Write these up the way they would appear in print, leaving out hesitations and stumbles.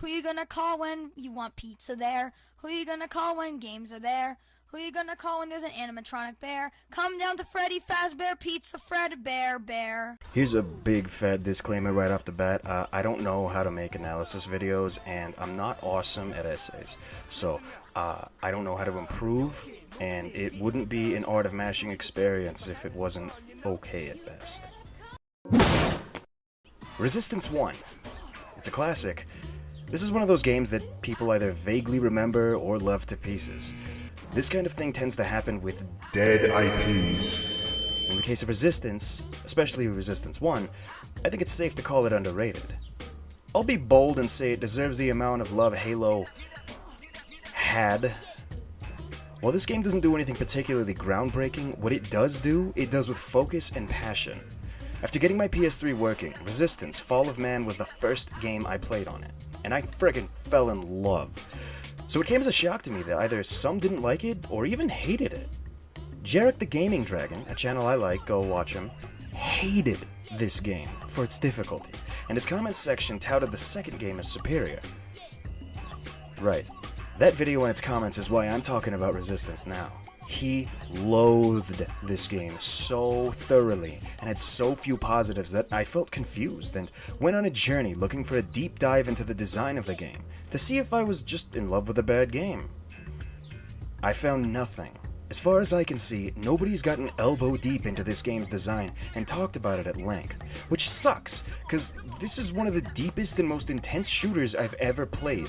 Who you gonna call when you want pizza there? Who you gonna call when games are there? Who you gonna call when there's an animatronic bear? Come down to Freddy Fazbear Pizza Fred Bear Bear. Here's a big fat disclaimer right off the bat. I don't know how to make analysis videos, and I'm not awesome at essays. So, I don't know how to improve, and it wouldn't be an art of mashing experience if it wasn't okay at best. Resistance 1. It's a classic. This is one of those games that people either vaguely remember or love to pieces. This kind of thing tends to happen with dead IPs. In the case of Resistance, especially Resistance 1, I think it's safe to call it underrated. I'll be bold and say it deserves the amount of love Halo had. While this game doesn't do anything particularly groundbreaking, what it does with focus and passion. After getting my PS3 working, Resistance Fall of Man was the first game I played on it, and I friggin' fell in love. So it came as a shock to me that either some didn't like it or even hated it. Jarek the Gaming Dragon, a channel I like, go watch him, hated this game for its difficulty, and his comments section touted the second game as superior. Right. That video and its comments is why I'm talking about Resistance now. He loathed this game so thoroughly and had so few positives that I felt confused and went on a journey looking for a deep dive into the design of the game to see if I was just in love with a bad game. I found nothing. As far as I can see, nobody's gotten elbow deep into this game's design and talked about it at length, which sucks, because this is one of the deepest and most intense shooters I've ever played.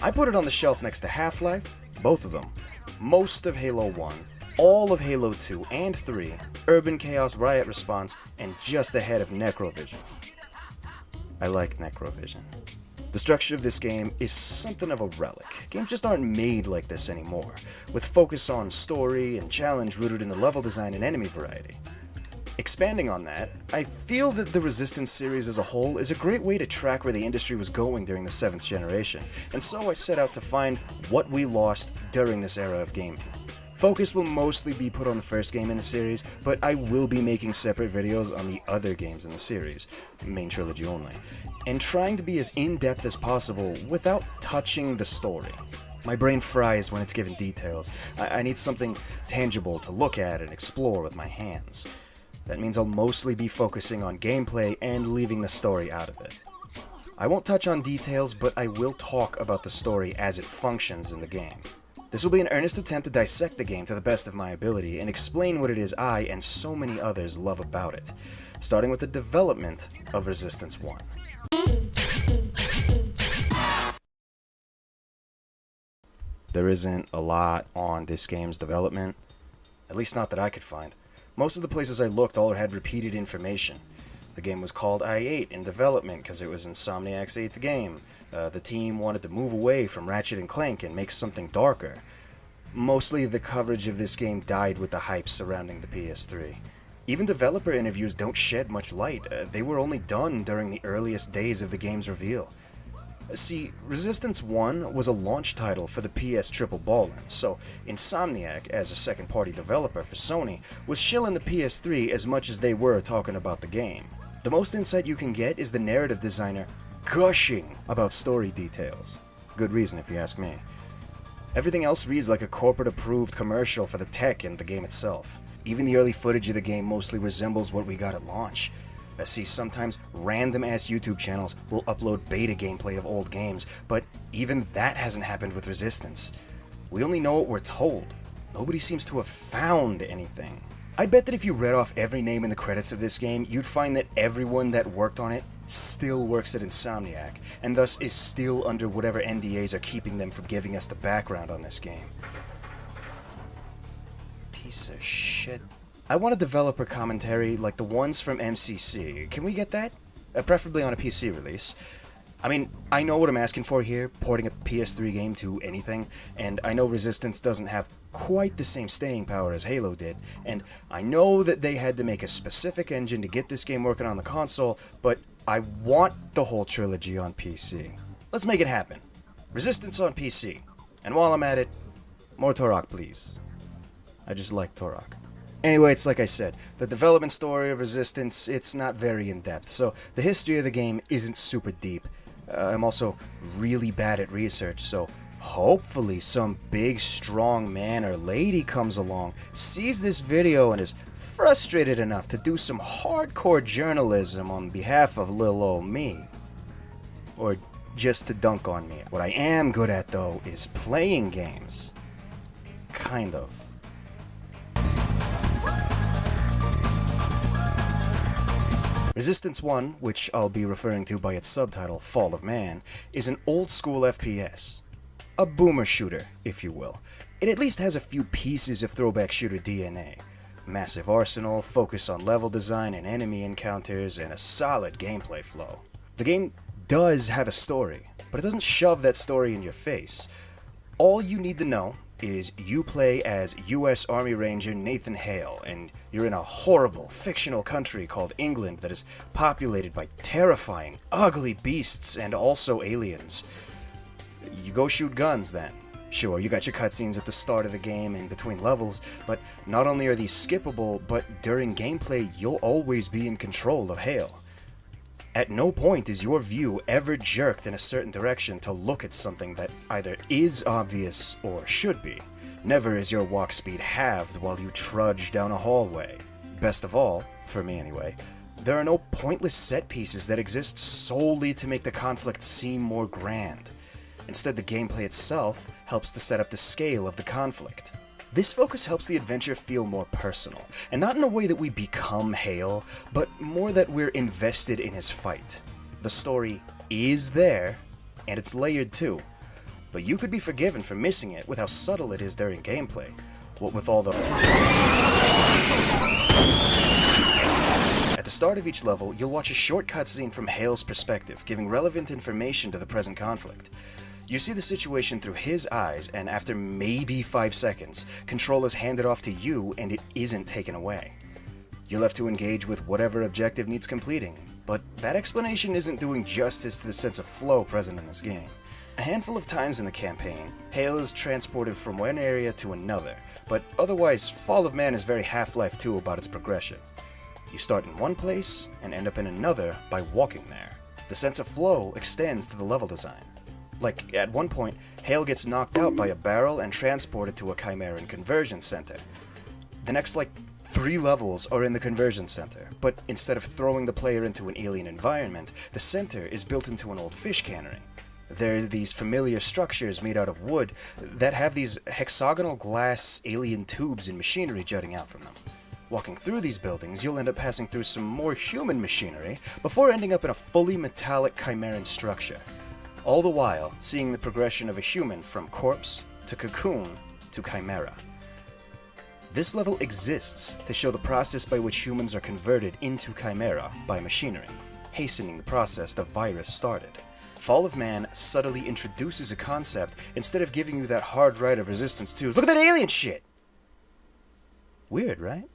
I put it on the shelf next to Half-Life, both of them, most of Halo 1, all of Halo 2 and 3, Urban Chaos Riot Response, and just ahead of Necrovision. I like Necrovision. The structure of this game is something of a relic. Games just aren't made like this anymore, with focus on story and challenge rooted in the level design and enemy variety. Expanding on that, I feel that the Resistance series as a whole is a great way to track where the industry was going during the 7th generation, and so I set out to find what we lost during this era of gaming. Focus will mostly be put on the first game in the series, but I will be making separate videos on the other games in the series, main trilogy only, and trying to be as in-depth as possible without touching the story. My brain fries when it's given details. I need something tangible to look at and explore with my hands. That means I'll mostly be focusing on gameplay and leaving the story out of it. I won't touch on details, but I will talk about the story as it functions in the game. This will be an earnest attempt to dissect the game to the best of my ability and explain what it is I and so many others love about it, starting with the development of Resistance 1. There isn't a lot on this game's development, at least not that I could find. Most of the places I looked all had repeated information. The game was called I-8 in development because it was Insomniac's 8th game. The team wanted to move away from Ratchet & Clank and make something darker. Mostly the coverage of this game died with the hype surrounding the PS3. Even developer interviews don't shed much light. They were only done during the earliest days of the game's reveal. See, Resistance 1 was a launch title for the PS Triple Ballin', so Insomniac, as a second-party developer for Sony, was shilling the PS3 as much as they were talking about the game. The most insight you can get is the narrative designer gushing about story details. Good reason if you ask me. Everything else reads like a corporate-approved commercial for the tech and the game itself. Even the early footage of the game mostly resembles what we got at launch. I see sometimes random-ass YouTube channels will upload beta gameplay of old games, but even that hasn't happened with Resistance. We only know what we're told. Nobody seems to have found anything. I'd bet that if you read off every name in the credits of this game, you'd find that everyone that worked on it still works at Insomniac, and thus is still under whatever NDAs are keeping them from giving us the background on this game. Piece of shit. I want a developer commentary like the ones from MCC. Can we get that? Preferably on a PC release. I mean, I know what I'm asking for here, porting a PS3 game to anything, and I know Resistance doesn't have quite the same staying power as Halo did, and I know that they had to make a specific engine to get this game working on the console, but I want the whole trilogy on PC. Let's make it happen. Resistance on PC. And while I'm at it, more Turok, please. I just like Turok. Anyway, it's like I said, the development story of Resistance, it's not very in-depth, so the history of the game isn't super deep. I'm also really bad at research, so hopefully some big strong man or lady comes along, sees this video, and is frustrated enough to do some hardcore journalism on behalf of little old me. Or just to dunk on me. What I am good at, though, is playing games. Kind of. Resistance 1, which I'll be referring to by its subtitle, Fall of Man, is an old-school FPS. A boomer shooter, if you will. It at least has a few pieces of throwback shooter DNA. Massive arsenal, focus on level design and enemy encounters, and a solid gameplay flow. The game does have a story, but it doesn't shove that story in your face. All you need to know is you play as U.S. Army Ranger Nathan Hale, and you're in a horrible, fictional country called England that is populated by terrifying, ugly beasts and also aliens. You go shoot guns then. Sure, you got your cutscenes at the start of the game and between levels, but not only are these skippable, but during gameplay you'll always be in control of Hale. At no point is your view ever jerked in a certain direction to look at something that either is obvious or should be. Never is your walk speed halved while you trudge down a hallway. Best of all, for me anyway, there are no pointless set pieces that exist solely to make the conflict seem more grand. Instead, the gameplay itself helps to set up the scale of the conflict. This focus helps the adventure feel more personal, and not in a way that we become Hale, but more that we're invested in his fight. The story is there, and it's layered too, but you could be forgiven for missing it with how subtle it is during gameplay. What with all the... At the start of each level, you'll watch a short cutscene from Hale's perspective, giving relevant information to the present conflict. You see the situation through his eyes, and after maybe 5 seconds, control is handed off to you and it isn't taken away. You're left to engage with whatever objective needs completing, but that explanation isn't doing justice to the sense of flow present in this game. A handful of times in the campaign, Hale is transported from one area to another, but otherwise Fall of Man is very Half-Life 2 about its progression. You start in one place and end up in another by walking there. The sense of flow extends to the level design. Like, at one point, Hale gets knocked out by a barrel and transported to a Chimeran conversion center. The next, 3 levels are in the conversion center, but instead of throwing the player into an alien environment, the center is built into an old fish cannery. There are these familiar structures made out of wood that have these hexagonal glass alien tubes and machinery jutting out from them. Walking through these buildings, you'll end up passing through some more human machinery before ending up in a fully metallic Chimeran structure. All the while, seeing the progression of a human from corpse to cocoon to chimera. This level exists to show the process by which humans are converted into chimera by machinery, hastening the process the virus started. Fall of Man subtly introduces a concept instead of giving you that hard right of Resistance 2's "Look at that alien shit!" Weird, right?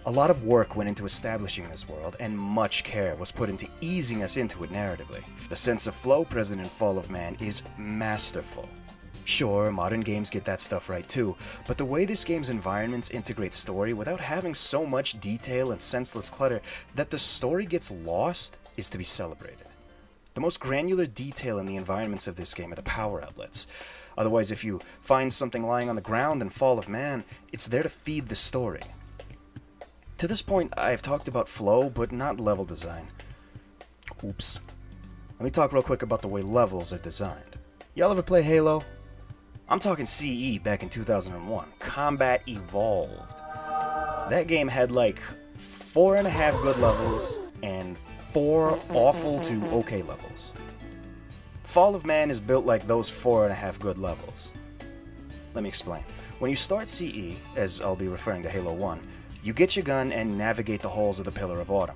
A lot of work went into establishing this world, and much care was put into easing us into it narratively. The sense of flow present in Fall of Man is masterful. Sure, modern games get that stuff right too, but the way this game's environments integrate story without having so much detail and senseless clutter that the story gets lost is to be celebrated. The most granular detail in the environments of this game are the power outlets. Otherwise, if you find something lying on the ground in Fall of Man, it's there to feed the story. To this point, I've talked about flow, but not level design. Oops. Let me talk real quick about the way levels are designed. Y'all ever play Halo? I'm talking CE back in 2001. Combat Evolved. That game had 4.5 good levels and 4 awful to okay levels. Fall of Man is built like those 4.5 good levels. Let me explain. When you start CE, as I'll be referring to Halo 1, you get your gun and navigate the halls of the Pillar of Autumn.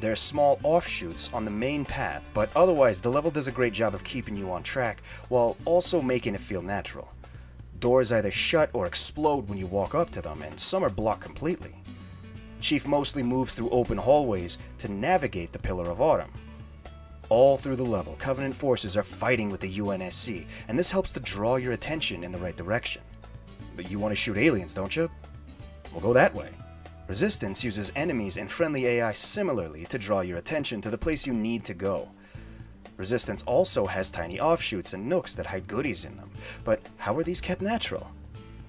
There are small offshoots on the main path, but otherwise the level does a great job of keeping you on track while also making it feel natural. Doors either shut or explode when you walk up to them, and some are blocked completely. Chief mostly moves through open hallways to navigate the Pillar of Autumn. All through the level, Covenant forces are fighting with the UNSC, and this helps to draw your attention in the right direction. But you want to shoot aliens, don't you? We'll go that way. Resistance uses enemies and friendly AI similarly to draw your attention to the place you need to go. Resistance also has tiny offshoots and nooks that hide goodies in them, but how are these kept natural?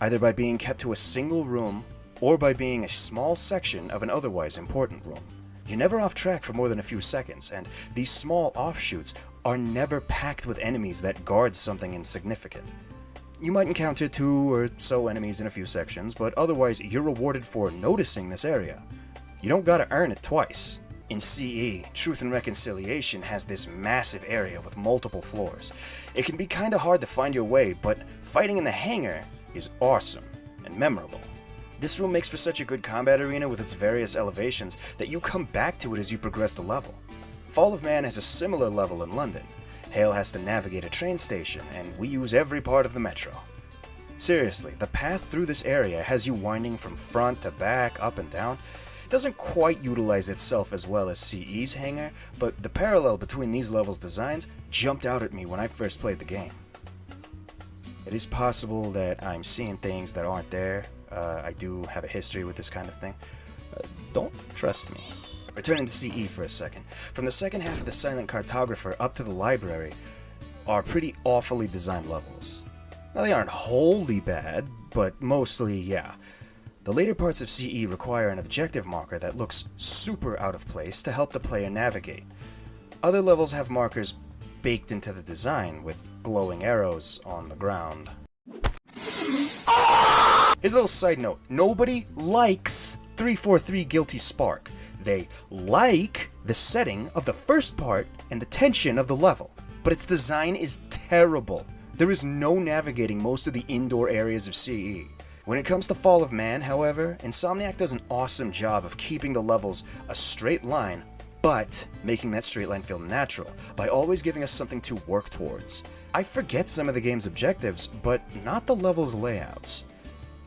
Either by being kept to a single room, or by being a small section of an otherwise important room. You're never off track for more than a few seconds, and these small offshoots are never packed with enemies that guard something insignificant. You might encounter 2 or so enemies in a few sections, but otherwise you're rewarded for noticing this area. You don't gotta earn it twice. In CE, Truth and Reconciliation has this massive area with multiple floors. It can be kinda hard to find your way, but fighting in the hangar is awesome and memorable. This room makes for such a good combat arena with its various elevations that you come back to it as you progress the level. Fall of Man has a similar level in London. Hale has to navigate a train station, and we use every part of the metro. Seriously, the path through this area has you winding from front to back, up and down. It doesn't quite utilize itself as well as CE's hangar, but the parallel between these levels' designs jumped out at me when I first played the game. It is possible that I'm seeing things that aren't there. I do have a history with this kind of thing. Don't trust me. Returning to CE for a second. From the second half of the Silent Cartographer up to the library are pretty awfully designed levels. Now, they aren't wholly bad, but mostly, yeah. The later parts of CE require an objective marker that looks super out of place to help the player navigate. Other levels have markers baked into the design with glowing arrows on the ground. Here's a little side note. Nobody likes 343 Guilty Spark. They like the setting of the first part and the tension of the level, but its design is terrible. There is no navigating most of the indoor areas of CE. When it comes to Fall of Man, however, Insomniac does an awesome job of keeping the levels a straight line, but making that straight line feel natural by always giving us something to work towards. I forget some of the game's objectives, but not the level's layouts.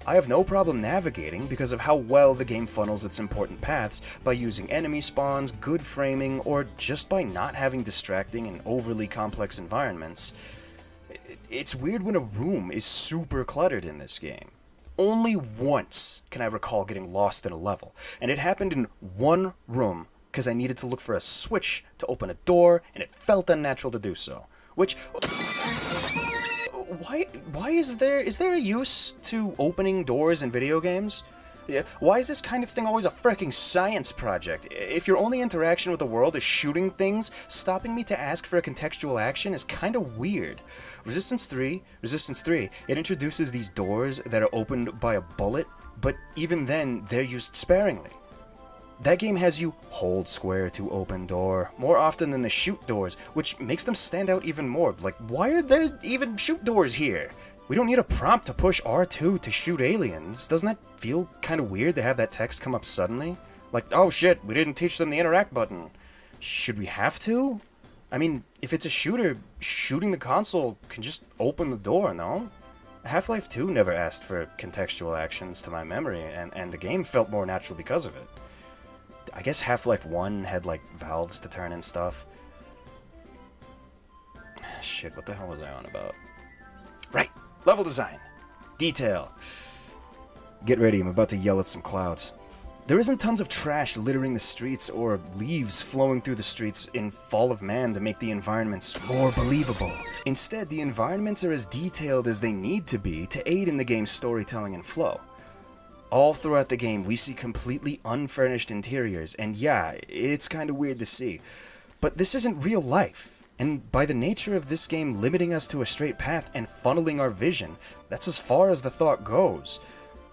I have no problem navigating because of how well the game funnels its important paths by using enemy spawns, good framing, or just by not having distracting and overly complex environments. It's weird when a room is super cluttered in this game. Only once can I recall getting lost in a level, and it happened in one room because I needed to look for a switch to open a door, and it felt unnatural to do so. Which... Why is there a use to opening doors in video games? Yeah, why is this kind of thing always a fricking science project? If your only interaction with the world is shooting things, stopping me to ask for a contextual action is kinda weird. Resistance 3, it introduces these doors that are opened by a bullet, but even then, they're used sparingly. That game has you hold square to open door more often than the shoot doors, which makes them stand out even more. Like, why are there even shoot doors here? We don't need a prompt to push R2 to shoot aliens. Doesn't that feel kind of weird to have that text come up suddenly? Like, oh shit, we didn't teach them the interact button. Should we have to? I mean, if it's a shooter, shooting the console can just open the door, no? Half-Life 2 never asked for contextual actions to my memory, and the game felt more natural because of it. I guess Half-Life 1 had, like, valves to turn and stuff. Shit, what the hell was I on about? Right! Level design! Detail! Get ready, I'm about to yell at some clouds. There isn't tons of trash littering the streets or leaves flowing through the streets in Fall of Man to make the environments more believable. Instead, the environments are as detailed as they need to be to aid in the game's storytelling and flow. All throughout the game, we see completely unfurnished interiors, and yeah, it's kinda weird to see. But this isn't real life, and by the nature of this game limiting us to a straight path and funneling our vision, that's as far as the thought goes.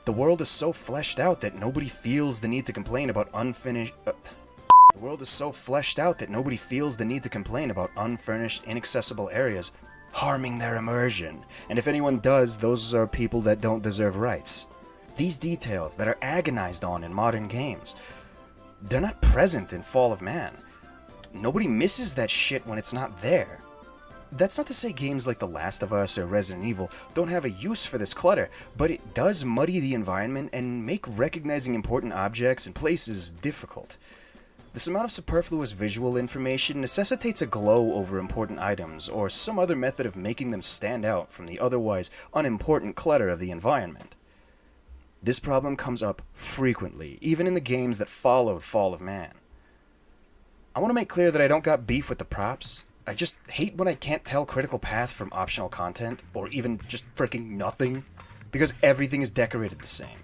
The world is so fleshed out that nobody feels the need to complain about unfurnished, inaccessible areas harming their immersion, and if anyone does, those are people that don't deserve rights. These details that are agonized on in modern games, they're not present in Fall of Man. Nobody misses that shit when it's not there. That's not to say games like The Last of Us or Resident Evil don't have a use for this clutter, but it does muddy the environment and make recognizing important objects and places difficult. This amount of superfluous visual information necessitates a glow over important items or some other method of making them stand out from the otherwise unimportant clutter of the environment. This problem comes up frequently, even in the games that followed Fall of Man. I want to make clear that I don't got beef with the props. I just hate when I can't tell critical path from optional content, or even just freaking nothing, because everything is decorated the same.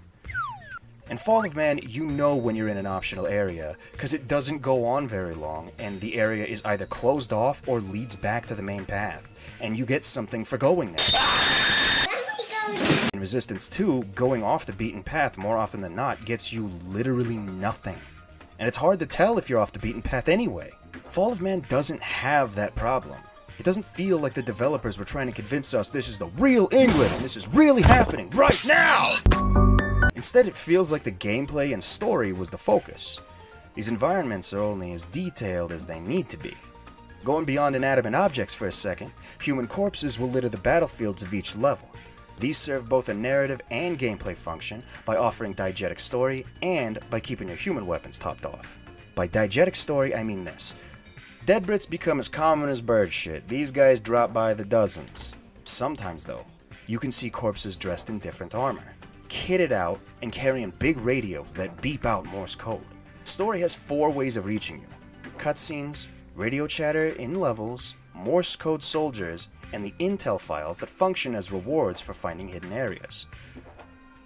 In Fall of Man, you know when you're in an optional area, because it doesn't go on very long, and the area is either closed off or leads back to the main path, and you get something for going there. In Resistance 2, going off the beaten path more often than not gets you literally nothing. And it's hard to tell if you're off the beaten path anyway. Fall of Man doesn't have that problem. It doesn't feel like the developers were trying to convince us this is the real England and this is really happening right now! Instead, it feels like the gameplay and story was the focus. These environments are only as detailed as they need to be. Going beyond inanimate objects for a second, human corpses will litter the battlefields of each level. These serve both a narrative and gameplay function by offering diegetic story and by keeping your human weapons topped off. By diegetic story, I mean this. Dead Brits become as common as bird shit. These guys drop by the dozens. Sometimes, though, you can see corpses dressed in different armor, kitted out and carrying big radios that beep out Morse code. The story has 4 ways of reaching you: cutscenes, radio chatter in levels, Morse code soldiers, and the intel files that function as rewards for finding hidden areas.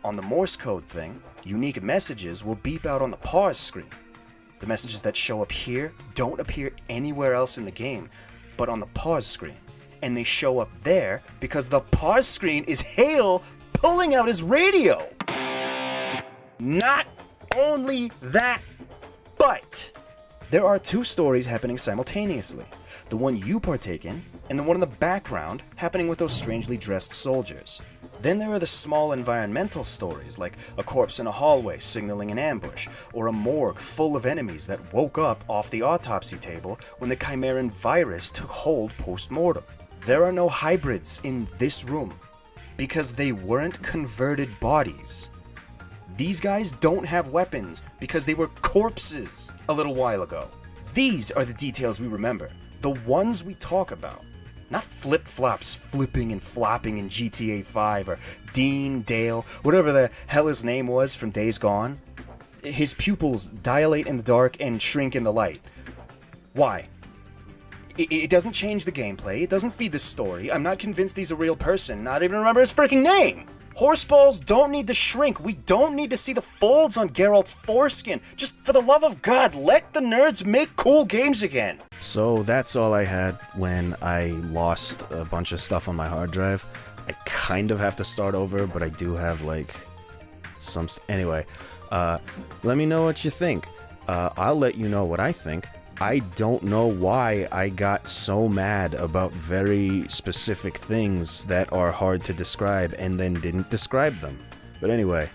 On the Morse code thing, unique messages will beep out on the pause screen. The messages that show up here don't appear anywhere else in the game, but on the pause screen. And they show up there because the pause screen is Hale pulling out his radio! Not only that, but there are 2 stories happening simultaneously. The one you partake in, and the one in the background happening with those strangely dressed soldiers. Then there are the small environmental stories, like a corpse in a hallway signaling an ambush, or a morgue full of enemies that woke up off the autopsy table when the Chimeran virus took hold post-mortem. There are no hybrids in this room, because they weren't converted bodies. These guys don't have weapons because they were corpses a little while ago. These are the details we remember, the ones we talk about. Not flip-flops flipping and flopping in GTA 5 or Dean, Dale, whatever the hell his name was from Days Gone. His pupils dilate in the dark and shrink in the light. Why? It doesn't change the gameplay, it doesn't feed the story, I'm not convinced he's a real person, not even remember his freaking name! Horseballs don't need to shrink, we don't need to see the folds on Geralt's foreskin. Just for the love of God, let the nerds make cool games again! So that's all I had when I lost a bunch of stuff on my hard drive. I kind of have to start over, but I do have like some... Anyway, let me know what you think. I'll let you know what I think. I don't know why I got so mad about very specific things that are hard to describe and then didn't describe them. But anyway,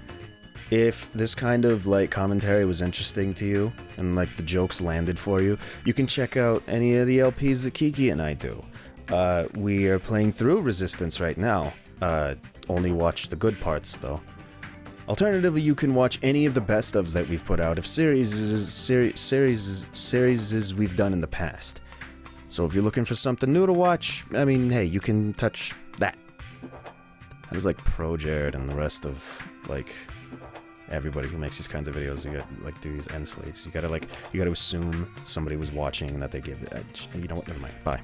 if this kind of like commentary was interesting to you and like the jokes landed for you, you can check out any of the LPs that Kiki and I do. We are playing through Resistance right now. Only watch the good parts though. Alternatively, you can watch any of the best ofs that we've put out of series we've done in the past. So if you're looking for something new to watch, I mean, hey, you can touch that. That is like Pro Jared and the rest of like everybody who makes these kinds of videos. You got like do these end slates. You gotta assume somebody was watching and that they give the edge. And you know what? Never mind. Bye.